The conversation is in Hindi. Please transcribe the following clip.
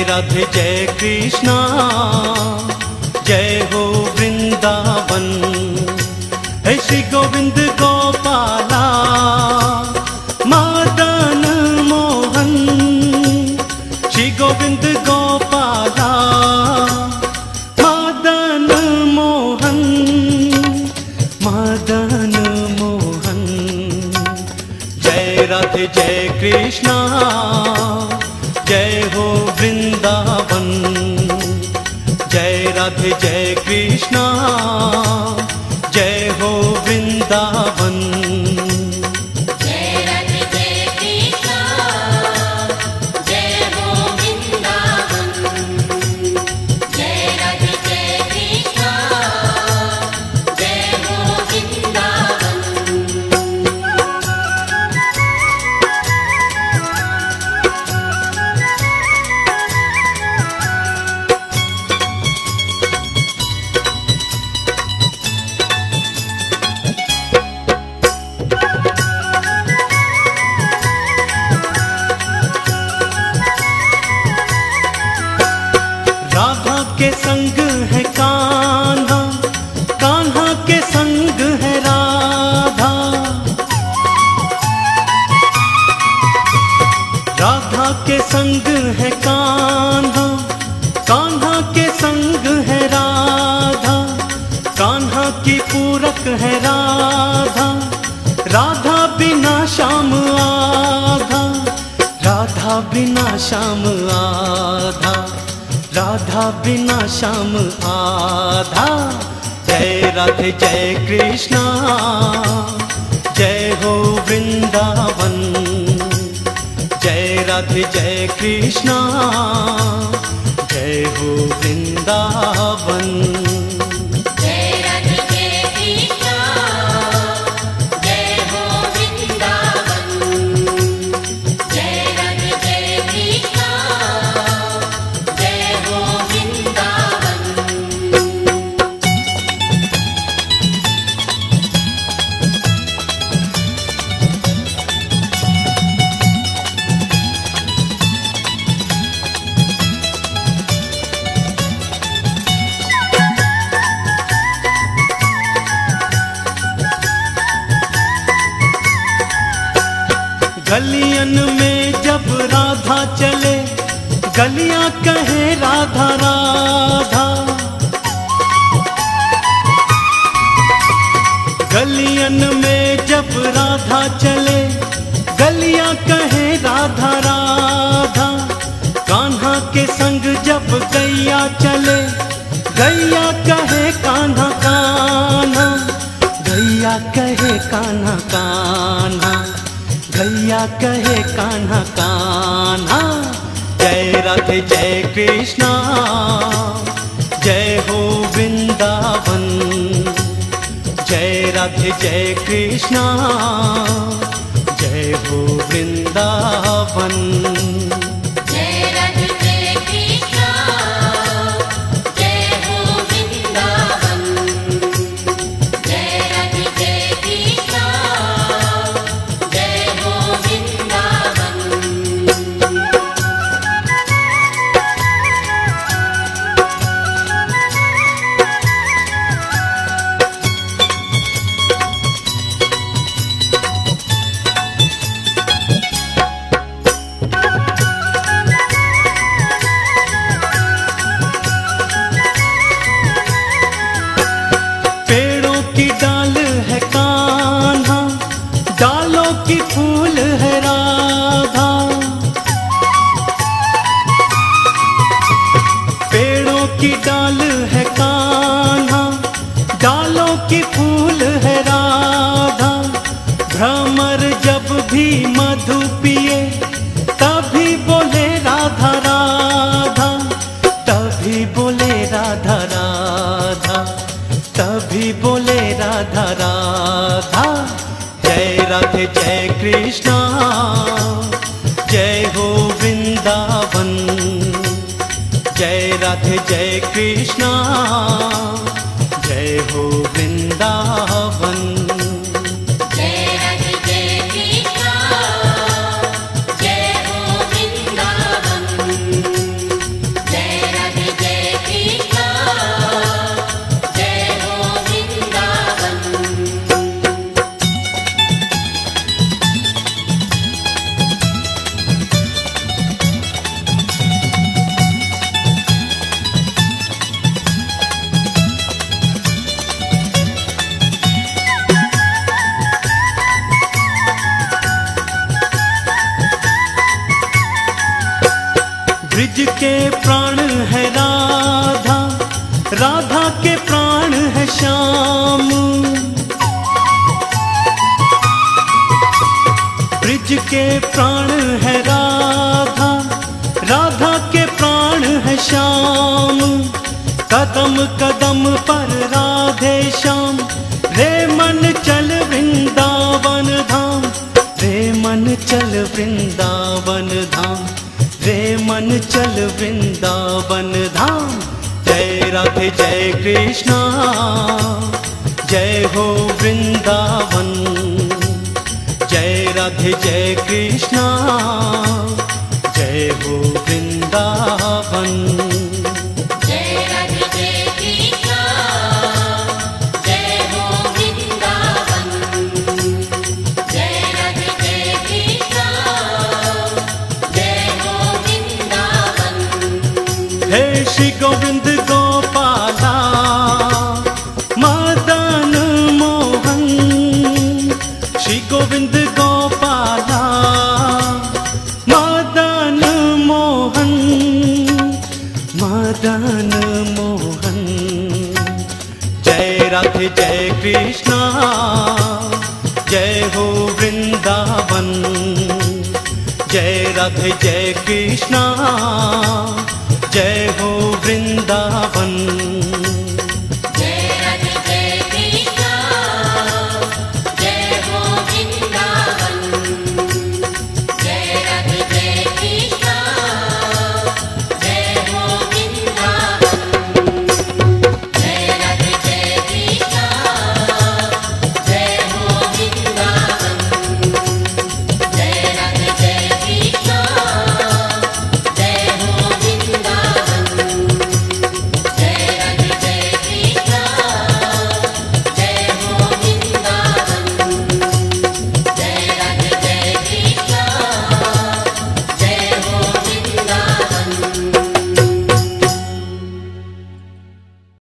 राधे जय कृष्णा, जय हो वृंदावन। हे श्री गोविंद गोपाला मदन मोहन, श्री गोविंद गोपाला मदन मोहन, मदन मोहन। जय राधे जय कृष्णा, जय हो वृंदावन। जय राधे जय कृष्णा, जय हो वृंदावन। जय राधे जय कृष्णा, जय हो वृंदावन। जय राधे जय कृष्णा, जय हो वृंदावन। राधा के संग है कान्हा, कान्हा के संग है राधा। राधा के संग है कान्हा, कान्हा के संग है राधा। कान्हा की पूरक है राधा, राधा बिना श्याम आधा। राधा बिना श्याम आधा, राधा बिना श्याम आधा। जय राधे जय कृष्णा, जय हो वृंदावन। जय राधे जय कृष्णा, जय हो वृंदावन। जय राधे जय कृष्णा, जय हो वृंदावन। जय राधे जय कृष्णा, जय हो वृंदावन। गलियन में जब राधा चले, गलियां कहे राधा राधा। गलियन में जब राधा चले, गलियां कहे राधा राधा। कान्हा के संग जब गैया चले, गैया कहे कान्हा कान्हा। गैया कहे कान्हा कान्हा, गैया कहे कान्हा कान्हा। जय राधे जय कृष्णा, जय हो वृंदावन। जय राधे जय कृष्णा, जय हो वृंदावन। जय राधे जय कृष्णा, जय हो वृंदावन। जय राधे जय कृष्णा, जय हो वृंदावन। पेड़ों की डाल है कान्हा, डालों की फूल है राधा। पेड़ों की डाल है कान्हा, डालों की फूल है राधा। भ्रमर जब भी मधु पिए, तभी बोले राधा राधा। तभी बोले राधा राधा, तभी बोले राधा राधा। जय राधे जय कृष्णा, जय हो वृंदावन। जय राधे जय कृष्णा, जय हो वृंदावन। जय राधे जय कृष्णा, जय हो वृंदावन। प्राण है राधा, राधा के प्राण है श्याम। ब्रिज के प्राण है राधा, राधा के प्राण है श्याम। कदम कदम पर राधे श्याम, रे मन चल वृंदावन धाम, रे मन चल वृंदावन धाम, रे मन चल वृंदावन धाम। जय राधे जय कृष्णा, जय हो वृंदावन। जय राधे जय कृष्णा, जय हो वृंदावन। जय राधे जय कृष्णा, जय हो वृंदावन। जय राधे जय कृष्णा, जय हो वृंदावन। हे श्री गोविंद गोपाला मदन मोहन, श्री गोविंद गोपाला मदन मोहन, मदन मोहन। जय राधे जय कृष्णा, जय हो वृंदावन। जय राधे जय कृष्णा, जय हो